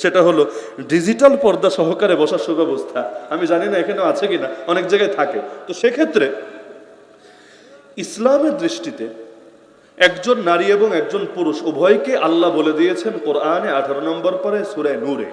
সেটা হলো ডিজিটাল পর্দা সহকারে বসার সুব্যবস্থা। আমি জানি না এখানেও আছে কিনা, অনেক জায়গায় থাকে। তো সেক্ষেত্রে ইসলামের দৃষ্টিতে একজন নারী এবং একজন পুরুষ উভয়কে আল্লাহ বলে দিয়েছেন কোরআনে 18 নম্বর পরে সূরা নূরে,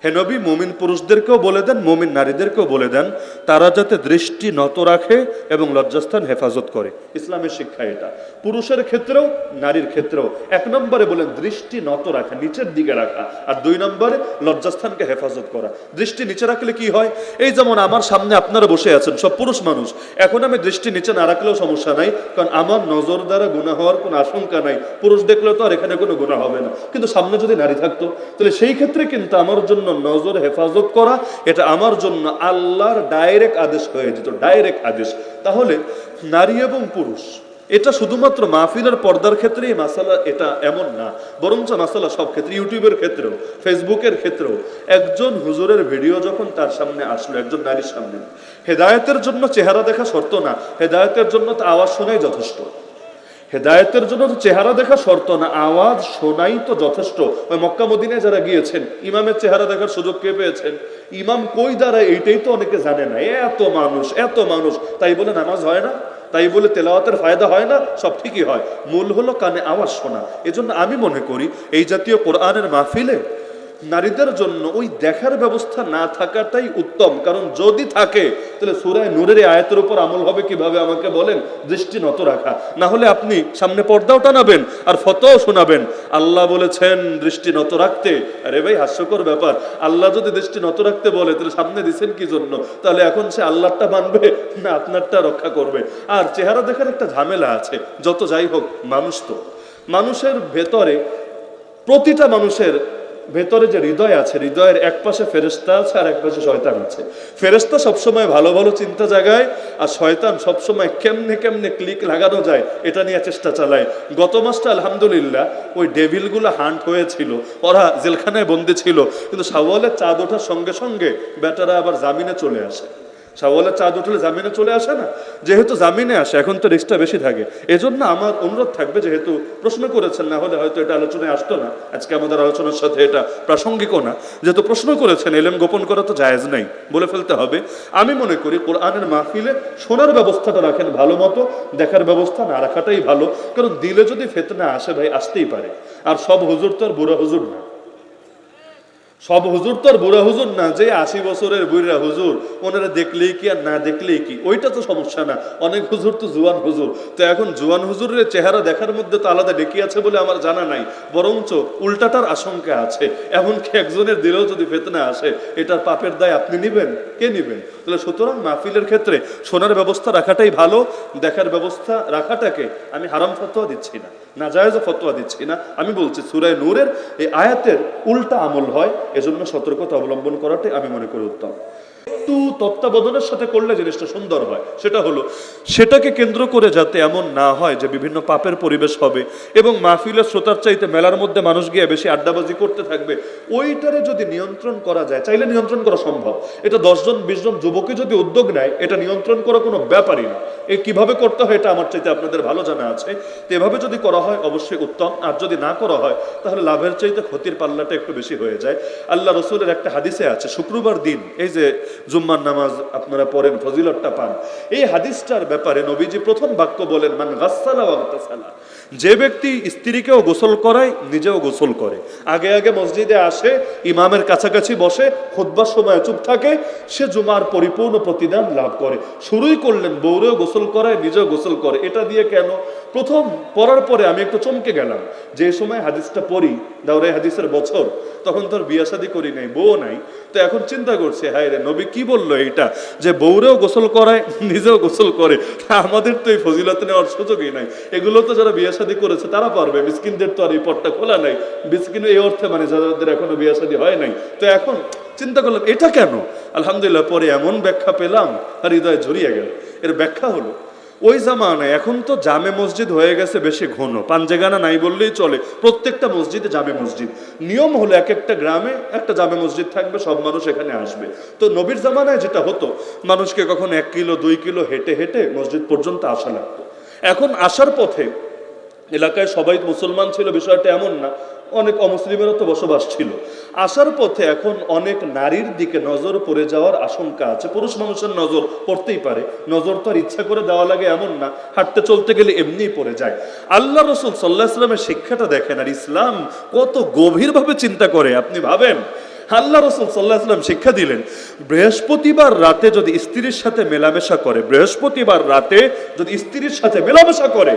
হে নবী, মুমিন পুরুষদেরকেও বলে দেন, মুমিন নারীদেরকেও বলে দেন, তারা যাতে দৃষ্টি নত রাখে এবং লজ্জাস্থান হেফাজত করে। ইসলামের শিক্ষা এটা, পুরুষের ক্ষেত্রেও নারীর ক্ষেত্রেও। 1 নম্বরে বলেন দৃষ্টি নত রাখা, নিচের দিকে রাখা, আর 2 নম্বরে লজ্জাস্থানকে হেফাজত করা। দৃষ্টি নিচে রাখলে কি হয়, এই যেমন আমার সামনে আপনারা বসে আছেন সব পুরুষ মানুষ, এখন আমি দৃষ্টি নিচে না রাখলেও সমস্যা নাই, কারণ আমার নজর দ্বারা গুনাহ হওয়ার কোনো আশঙ্কা নাই। পুরুষ দেখলেও তো আর এখানে কোনো গুনাহ হবে না। কিন্তু সামনে যদি নারী থাকতো, তাহলে সেই ক্ষেত্রে কিন্তু আমার জন্য নজর হেফাজত করা এটা আমার জন্য আল্লাহর ডাইরেক্ট আদেশ হয়ে যেত, ডাইরেক্ট আদেশ। তাহলে নারী এবং পুরুষ এটা শুধুমাত্র মাহফিলের পর্দার ক্ষেত্রেই মাসালা, এটা এমন না, বরঞ্চ মাসালা সব ক্ষেত্রে, ইউটিউবের ক্ষেত্রেও, ফেসবুকের ক্ষেত্রেও। একজন হুজুরের ভিডিও যখন তার সামনে আসলো, একজন নারীর সামনে, হেদায়েতের জন্য চেহারা দেখা শর্ত না, হেদায়েতের জন্য তো আওয়াজ শোনাই যথেষ্ট। হেদায়েতের জন্য তো চেহারা দেখা শর্ত না, আওয়াজ শোনাই তো যথেষ্ট। ওই মক্কা মদিনায় যারা গিয়েছেন, ইমামের চেহারা দেখার সুযোগ কে পেয়েছেন? ইমাম কই দাঁড়ায় এইটাই তো অনেকে জানে না। এত মানুষ, এত মানুষ, তাই বলে নামাজ হয় না, তাই বলে তেলাওয়াতের ফায়দা হয় না? সব ঠিকই হয়, মূল হলো কানে আওয়াজ শোনা। এজন্য আমি মনে করি এই জাতীয় কোরআনের মাহফিলে নারীদের জন্য ওই দেখার ব্যবস্থা না থাকাটাই উত্তম। কারণ যদি থাকে তাহলে সূরা নূরের আয়াতের উপর আমল হবে কিভাবে আমাকে বলেন? দৃষ্টি নত রাখা। না হলে আপনি সামনে পর্দাও টানাবেন আর ফতোয়াও শোনাবেন, আল্লাহ বলেছেন দৃষ্টি নত রাখতে। আরে ভাই, হাস্যকর ব্যাপার। আল্লাহ যদি দৃষ্টি নত রাখতে বলে, তাহলে সামনে দিচ্ছেন কি জন্য? তাহলে এখন সে আল্লাহরটা মানবে না আপনারটা রক্ষা করবে? আর চেহারা দেখার একটা ঝামেলা আছে। যত যাই হোক, মানুষ তো, মানুষের ভেতরে, প্রতিটা মানুষের ভেতরে যে হৃদয় আছে, হৃদয়ের এক পাশে ফেরেশতা আছে আর এক পাশে শয়তান আছে। ফেরেশতা সবসময় ভালো ভালো চিন্তা জাগায়, আর শয়তান সবসময় কেমনে কেমনে ক্লিক লাগানো যায় এটা নিয়ে চেষ্টা চালায়। গত মাসটা আলহামদুলিল্লাহ ওই ডেভিলগুলো হান্ট হয়েছিল, ওরা জেলখানায় বন্দি ছিল, কিন্তু শাওয়ালের চাঁদ ওঠার সঙ্গে সঙ্গে বেটারা আবার জামিনে চলে আসে। শাওয়ালের চাঁদ উঠলে জামিনে চলে আসে না, যেহেতু জামিনে আসে এখন তো রিস্কটা বেশি থাকে। এজন্য আমার অনুরোধ থাকবে, যেহেতু প্রশ্ন করেছেন, না হলে হয়তো এটা আলোচনায় আসতো না, আজকে আমাদের আলোচনার সাথে এটা প্রাসঙ্গিকও না, যেহেতু প্রশ্ন করেছেন, এলেম গোপন করা তো জায়েজ নাই, বলে ফেলতে হবে। আমি মনে করি কোরআনের মাহফিলে শোনার ব্যবস্থাটা রাখেন ভালো মতো, দেখার ব্যবস্থা না রাখাটাই ভালো। কারণ দিলে যদি ফিতনা আসে ভাই, আসতেই পারে। আর সব হুজুর তো আর বুড়া হুজুর না, সব হুজুর তো আর বুড়া হুজুর না যে 80 বছরের বুড়া হুজুর, ওনারা দেখলেই কি আর না দেখলেই কি, ওইটা তো সমস্যা না। অনেক হুজুর তো জুয়ান হুজুর। তো এখন জুয়ান হুজুরের চেহারা দেখার মধ্যে তো আলাদা ডেকে আছে বলে আমার জানা নাই, বরঞ্চ উল্টাটার আশঙ্কা আছে। এমনকি একজনের দিলেও যদি ফিতনা আসে, এটার পাপের দায় আপনি নিবেন, কে নিবেন? তাহলে সুতরাং মাহফিলের ক্ষেত্রে শোনার ব্যবস্থা রাখাটাই ভালো, দেখার ব্যবস্থা রাখাটাকে আমি হারাম ফতোয়া দিচ্ছি না, নাজায়েজ ফতোয়া দিচ্ছি না। আমি বলছি সূরা নূরের এই আয়াতের উল্টা আমল হয়, এজন্য সতর্কতা অবলম্বন করাটাই আমি মনে করি উত্তম। একটু তত্ত্বাবধানের সাথে করলে জিনিসটা সুন্দর হয়। সেটা হলো, সেটাকে কেন্দ্র করে যাতে এমন না হয় যে বিভিন্ন পাপের পরিবেশ হবে এবং মাহফিলের শ্রোতার চাইতে মেলার মধ্যে মানুষ গিয়ে বেশি আড্ডাবাজি করতে থাকবে, ওইটারে যদি নিয়ন্ত্রণ করা যায়, চাইলে নিয়ন্ত্রণ করা সম্ভব। এটা 10 জন 20 জন যুবকে যদি উদ্যোগ নেয়, এটা নিয়ন্ত্রণ করা কোনো ব্যাপারই না। এই কিভাবে করতে হয় এটা আমার চাইতে আপনাদের ভালো জানা আছে। তো এভাবে যদি করা হয় অবশ্যই উত্তম, আর যদি না করা হয় তাহলে লাভের চাইতে ক্ষতির পাল্লাটা একটু বেশি হয়ে যায়। আল্লাহ রসুলের একটা হাদিসে আছে, শুক্রবার দিন এই যে জুম্মার নামাজ আপনারা পড়েন, ফজিলতটা পান, এই হাদিসটার ব্যাপারে নবীজি প্রথম বাক্য বলেন, মান গাসসালা ওয়া গাতাসালা, যে ব্যক্তি স্ত্রীকেও গোসল করায় নিজেও গোসল করে, আগে আগে মসজিদে আসে, ইমামের কাছাকাছি বসে, খুতবার সময় চুপ থাকে, সে জুমার পরিপূর্ণ প্রতিদান লাভ করে। শুরুই করলেন বউরেও গোসল করায় নিজেও গোসল করে। এটা দিয়ে কেন? প্রথম পড়ার পরে আমি একটু চমকে গেলাম, যে সময় হাদিসটা পড়ি, দাওরাই হাদিসের বছর, তখন তোর বিয়া শাদী করি নাই, বউ নাই। তো এখন চিন্তা করছে, হায় রে, নবী কি বললো এইটা, যে বউরেও গোসল করায় নিজেও গোসল করে? আমাদের তো এই ফজিলত নেওয়ার সুযোগই নাই। এগুলো তো যারা বিয়া শাদী করেছে তারা পারবে, মিসকিনদের তো আর এই পথটা খোলা নাই। মিসকিন এই অর্থে মানে যাদের এখনো বিয়া শাদী হয় নাই। তো এখন চিন্তা করলাম এটা কেন। আলহামদুলিল্লাহ পরে এমন ব্যাখ্যা পেলাম আর হৃদয় ঝরিয়ে গেল। এর ব্যাখ্যা হলো, ওই জামানায়, এখন তো জামে মসজিদ হয়ে গেছে বেশি ঘন, পাঞ্জেগানা নাই বললেই চলে, প্রত্যেকটা মসজিদে জামে মসজিদ। নিয়ম হলো এক একটা গ্রামে একটা জামে মসজিদ থাকবে, সব মানুষ এখানে আসবে। তো নবীর জামানায় যেটা হতো, মানুষকে কখন 1 কিলো 2 কিলো হেঁটে হেঁটে মসজিদ পর্যন্ত আসা লাগতো। এখন আসার পথে এলাকায় সবাই মুসলমান ছিল বিষয়টা এমন না, অনেক অমুসলিমেরও তো বসবাস ছিল। আসার পথে এখন অনেক নারীর দিকে নজর পড়ে যাওয়ার আশঙ্কা আছে। পুরুষ মানুষের নজর পড়তেই পারে, নজর তো আর ইচ্ছা করে দেওয়া লাগে এমন না, হাঁটতে চলতে গেলে এমনিই পড়ে যায়। আল্লাহ রসুল সাল্লাল্লাহু আলাইহি ওয়াসাল্লামের শিক্ষাটা দেখেন, আর ইসলাম কত গভীরভাবে চিন্তা করে আপনি ভাবেন। আল্লাহ রসুল সাল্লাল্লাহু আলাইহি ওয়াসাল্লাম শিক্ষা দিলেন, বৃহস্পতিবার রাতে যদি স্ত্রীর সাথে মেলামেশা করে, বৃহস্পতিবার রাতে যদি স্ত্রীর সাথে মেলামেশা করে,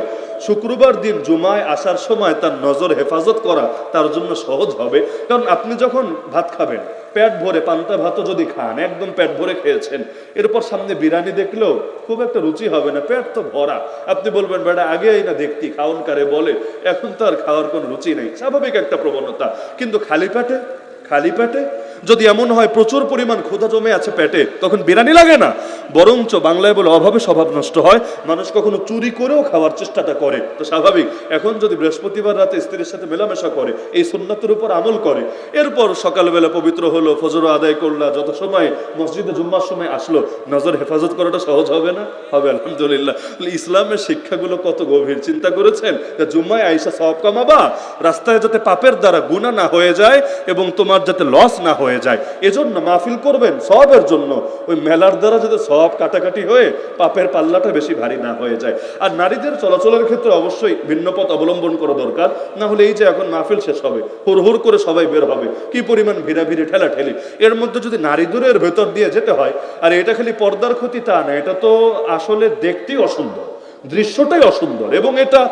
শুক্রবার দিন জুমায় আসার সময় তার নজর হেফাজত করা তার জন্য সহজ হবে। কারণ আপনি যখন ভাত খাবেন, পেট ভরে পান্তা ভাতও যদি খান, একদম পেট ভরে খেয়েছেন, এরপর সামনে বিরিয়ানি দেখলেও খুব একটা রুচি হবে না, পেট তো ভরা। আপনি বলবেন বেটা আগে এই না দেখতি খাওন কারে বলে, এখন তো আর খাওয়ার কোনো রুচি নেই, স্বাভাবিক একটা প্রবণতা। কিন্তু খালি পেটে যদি এমন হয় প্রচুর পরিমাণ ক্ষুধা জমে আছে পেটে, তখন বিরিয়ানি লাগে না, বরঞ্চ বাংলায় বলে অভাবে স্বভাব নষ্ট হয়, মানুষ কখনো চুরি করেও খাওয়ার চেষ্টাটা করে। তো স্বাভাবিক এখন যদি বৃহস্পতিবার রাতে স্ত্রীর সাথে মেলামেশা করে, এই সুন্নাতের উপর আমল করে, এরপর সকালবেলা পবিত্র হলো, ফজর আদায় করলা, যত সময় মসজিদে জুম্মার সময় আসলো, নজর হেফাজত করাটা সহজ হবে না? হবে, আলহামদুলিল্লাহ। ইসলামের শিক্ষাগুলো কত গভীর, চিন্তা করেছেন? জুম্মায় আইসা সওয়াব কামাবা, রাস্তায় যাতে পাপের দ্বারা গুনাহ না হয়ে যায় এবং তোমার যাতে লস না হয়ে যায়, এজন্য মাহফিল করবেন সওয়াবের জন্য। ওই মেলার দ্বারা যাতে সওয়াব কাটাকাটি হয়ে পাপের পাল্লাটা বেশি ভারী না হয়ে যায়। আর নারীদের চলাচলের ক্ষেত্রে অবশ্যই ভিন্ন পথ অবলম্বন করা দরকার, না হলে এই যে এখন মাহফিল শেষ হবে, হুড় করে সবাই বের হবে, কি পরিমাণ ভিড়াভিড়ি ঠেলাঠেলি, এর মধ্যে যদি নারীদের ভেতর দিয়ে যেতে হয়, আর এটা খালি পর্দার ক্ষতি তা না, এটা তো আসলে দেখতেই অসুন্দর, দৃশ্যটাই অসুন্দর। এবং এটা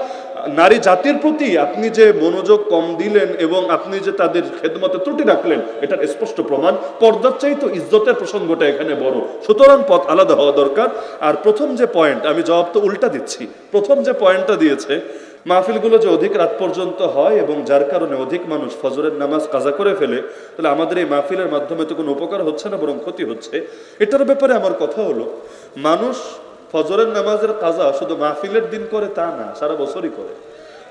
নারী জাতির প্রতি আপনি যে মনোযোগ কম দিলেন এবং আপনি যে তাদের খেদমতে ত্রুটি রাখলেন, এটার স্পষ্ট প্রমাণ। পর্দার চাইতে ইজ্জতের প্রসঙ্গটা এখানে বড়, সুতরাং পথ আলাদা হওয়া দরকার। আর প্রথম যে পয়েন্ট, আমি জবাব তো উল্টা দিচ্ছি, প্রথম যে পয়েন্টটা দিয়েছে, মাহফিলগুলো যে অধিক রাত পর্যন্ত হয় এবং যার কারণে অধিক মানুষ ফজরের নামাজ কাজা করে ফেলে, তাহলে আমাদের এই মাহফিলের মাধ্যমে তো কোনো উপকার হচ্ছে না, বরং ক্ষতি হচ্ছে। এটার ব্যাপারে আমার কথা হলো, মানুষ ফজরের নামাজের কাজা শুধু মাহফিলের দিন করে তা না, সারা বছরই করে।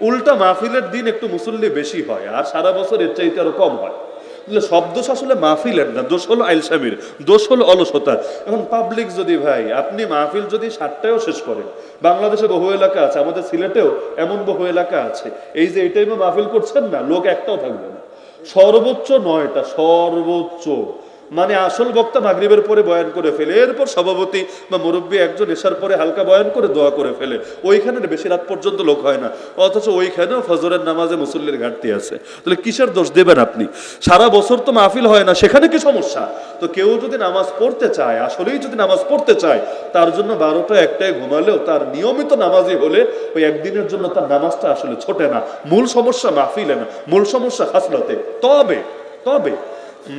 উল্টা মাহফিলের দিন একটু মুসল্লি বেশি হয় আর সারা বছর এর চাইতে আরো কম হয়। সব দোষ আসলে মাহফিলের না, দোষ হলো আইলসামির, দোষ হলো অলসতার। এখন পাবলিক যদি ভাই আপনি মাহফিল যদি 7টায়ও শেষ করেন, বাংলাদেশে বহু এলাকা আছে, আমাদের সিলেটেও এমন বহু এলাকা আছে, এই যে এই টাইমে মাহফিল করছেন না, লোক একটাও থাকবে না, সর্বোচ্চ 9টা, সর্বোচ্চ। মানে আসল বক্তা মাগরিবের পরে বয়ান করে ফেলে, এরপর সভাপতি বা মুরব্বী একজন এশার পরে হালকা বয়ান করে দোয়া করে ফেলে, ওইখানে বেশি রাত পর্যন্ত লোক হয় না, অথচ ওইখানেও ফজরের নামাজে মুসল্লির ঘাটতি আছে। তাহলে কিসের দোষ দেবেন আপনি? সারা বছর তো মাহফিল হয় না, সেখানে কি সমস্যা? তো কেউ যদি নামাজ পড়তে চায়, আসলেই যদি নামাজ পড়তে চায়, তার জন্য 12টা 1টায় ঘুমালেও তার নিয়মিত নামাজি হলে ওই একদিনের জন্য তার নামাজটা আসলে ছোটে না। মূল সমস্যা মাহফিলে না, মূল সমস্যা খাসলতে। তবে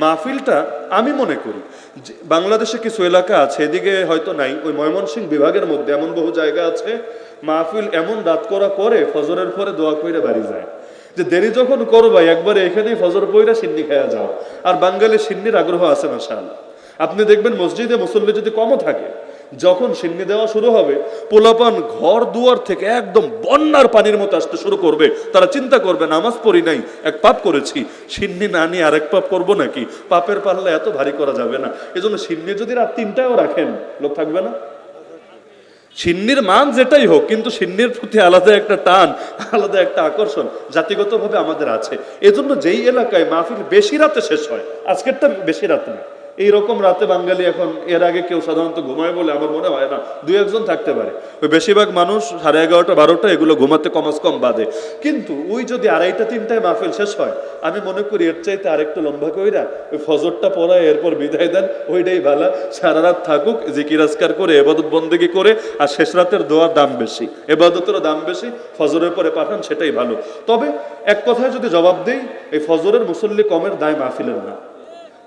মাহফিলটা আমি মনে করি বাংলাদেশে কিছু এলাকা আছে, এদিকে হয়তো নাই, ওই ময়মনসিংহ বিভাগের মধ্যে এমন বহু জায়গা আছে, মাহফিল এমন রাত করা করে ফজরের পরে দোয়া কইরা বাড়ি যায়, যে দেরি যখন করবা একবারে এখানেই ফজর পইরা সিন্নি খাওয়া যাও। আর বাঙালি সিন্নির আগ্রহ আছে মাশাআল্লাহ। আপনি দেখবেন মসজিদে মুসল্লি যদি কমও থাকে, যখন সিন্নি দেওয়া শুরু হবে, পোলাপান ঘর দুয়ার থেকে একদম বন্যার পানির মতো আসতে শুরু করবে। তারা চিন্তা করবে নামাজ পড়ি নাই, এক পাপ করেছি, সিন্নি না নিয়ে আরেক পাপ করবো নাকি? পাপের পাল্লা এত ভারী করা যাবে না। এজন্য সিন্নি যদি রাত 3টায়ও রাখেন, লোক থাকবে না? সিন্নির মান যেটাই হোক, কিন্তু সিন্নির প্রতি আলাদা একটা টান, আলাদা একটা আকর্ষণ জাতিগতভাবে আমাদের আছে। এজন্য যেই এলাকায় মাহফিল বেশি রাতে শেষ হয়, আজকেরটা বেশি রাত না, এইরকম রাতে বাঙালি এখন, এর আগে কেউ সাধারণত ঘুমায় বলে আমার মনে হয় না, 2-1 থাকতে পারে, ওই বেশিরভাগ মানুষ 11:30, 12টা এগুলো ঘুমাতে কম বাদে। কিন্তু ওই যদি 2:30, 3টায় মাহফিল শেষ হয়, আমি মনে করি এর চাইতে আরেকটু লম্বা কইরা ওই ফজরটা পড়ায় এরপর বিদায় দেন, ওইটাই ভালো। সারা রাত থাকুক, জিকির আজকার করে, ইবাদত বন্দেগী করে, আর শেষ রাতের দোয়ার দাম বেশি, ইবাদতেরও দাম বেশি, ফজরের পরে পাঠান, সেটাই ভালো। তবে এক কথায় যদি জবাব দেই, এই ফজরের মুসল্লি কমের দায় মাহফিলের না,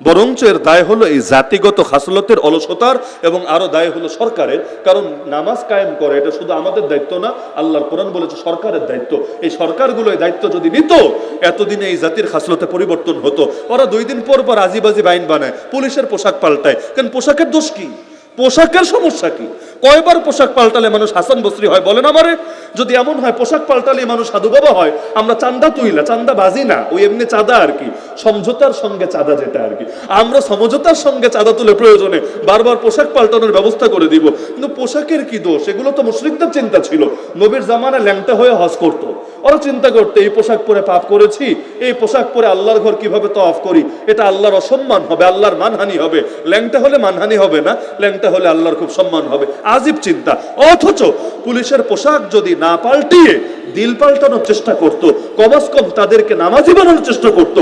বরঞ্চ এর দায় হলো এই জাতিগত খাসলতের অলসতার, এবং আরো দায় হলো সরকারের। কারণ নামাজ কায়েম করে এটা শুধু আমাদের দায়িত্ব না, আল্লাহর কোরআন বলেছে সরকারের দায়িত্ব। এই সরকারগুলো এই দায়িত্ব যদি নিত, এতদিনে এই জাতির খাসলতে পরিবর্তন হতো। ওরা 2 দিন পর আজিবাজি বাইন বানায়, পুলিশের পোশাক পাল্টায়, কারণ পোশাকের দোষ কি? পোশাকের সমস্যা কি? কয়বার পোশাক পাল্টালে মানুষ হাসান বসরি হয় বলেন আমারে? যদি এমন হয় পোশাক পাল্টালে মানুষ সাধু বাবা হয়, আমরা চান্দা তুইলা, চান্দা বাজি না, ওই এমনি চাঁদা আর কি, সমঝোতার সঙ্গে চাঁদা যেটা আর কি, আমরা সমঝোতার সঙ্গে চাঁদা তুলে প্রয়োজনে বারবার পোশাক পাল্টানোর ব্যবস্থা করে দিব। কিন্তু পোশাকের কি দোষ? এগুলো তো মুশরিকদের চিন্তা ছিল। নবীর জামানায় ল্যাংটা হয়ে হজ করতো, ওরা চিন্তা করতে এই পোশাক পরে পাপ করেছি, এই পোশাক পরে আল্লাহর ঘর কিভাবে তওয়াফ করি, এটা আল্লাহর অসম্মান হবে, আল্লাহর মানহানি হবে। ল্যাংটা হলে মানহানি হবে না, ল্যাংটা হলে আল্লাহর খুব সম্মান হবে। আজীব চিন্তা। অথচ পুলিশের পোশাক যদি না পাল্টিয়ে দিল পাল্টানোর চেষ্টা করত, কমাস কম তাদেরকে নামাজি বানানোর চেষ্টা করত,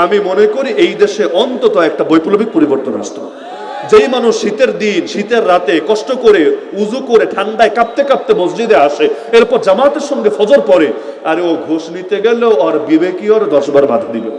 আমি মনে করি এই দেশে অন্তত একটা বৈপ্লবিক পরিবর্তন আসতো। যেই মানুষ শীতের দিন, শীতের রাতে কষ্ট করে উজু করে ঠান্ডায় কাঁপতে কাঁপতে মসজিদে আসে, এরপর জামাতের সঙ্গে ফজর পড়ে, আরে ও ঘুষ নিতে গেলেও ওর বিবেকী ওর 10 বার বাধা দিবে,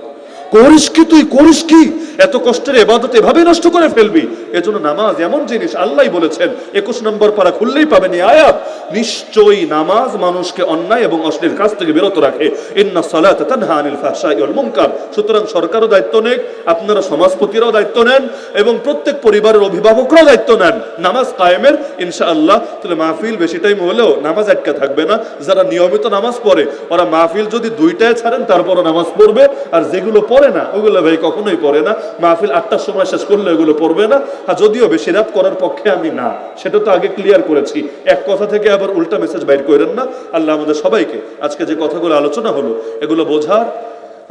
করিস কি তুই, করিস কি, এত কষ্টের ইবাদত এভাবে নষ্ট করে ফেলবি। এজন্য নামাজ এমন জিনিস, আল্লাহই বলেছেন 21 নম্বর পারা খুললেই পাবেন এই আয়াত, নিশ্চয়ই নামাজ মানুষকে অন্যায় এবং অশ্লীল কাজ থেকে বিরত রাখে। ইন্না সালাতা তানহা আনিল ফাহশাই ওয়াল মুনকার। সুতরাং সরকারও দায়িত্ব নেন, আপনারা সমাজপতিরাও দায়িত্ব নেন, এবং প্রত্যেক পরিবারের অভিভাবকরাও দায়িত্ব নেন নামাজ কায়েমের। ইনশাআল্লাহ তাহলে মাহফিল বেশি টাইম হলেও নামাজ আটকা থাকবে না। যারা নিয়মিত নামাজ পড়ে ওরা মাহফিল যদি 2টায় ছাড়েন তারপরও নামাজ পড়বে, আর যেগুলো পড়ে না ওগুলো ভাই কখনোই পড়ে না, মাহফিল 8টার সময় শেষ করলে ওগুলো পড়বে না। আর যদিও বেশি রাত করার পক্ষে আমি না, সেটা তো আগে ক্লিয়ার করেছি, এক কথা থেকে আবার উল্টা মেসেজ বাইর করেন না। আল্লাহ আমাদের সবাইকে আজকে যে কথাগুলো আলোচনা হলো এগুলো বোঝার,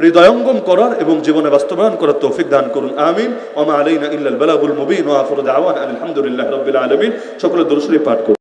হৃদয়ঙ্গম করার এবং জীবনে বাস্তবায়ন করার তৌফিক দান করুন, আমিন। ওয়া মা আলাইনা ইল্লাল বালাগুল মুবিন ওয়া আখিরু দাওয়ানা আলহামদুলিল্লাহি রাব্বিল আলামিন। সকলে দুরূদ শরীফ পাঠ করুন।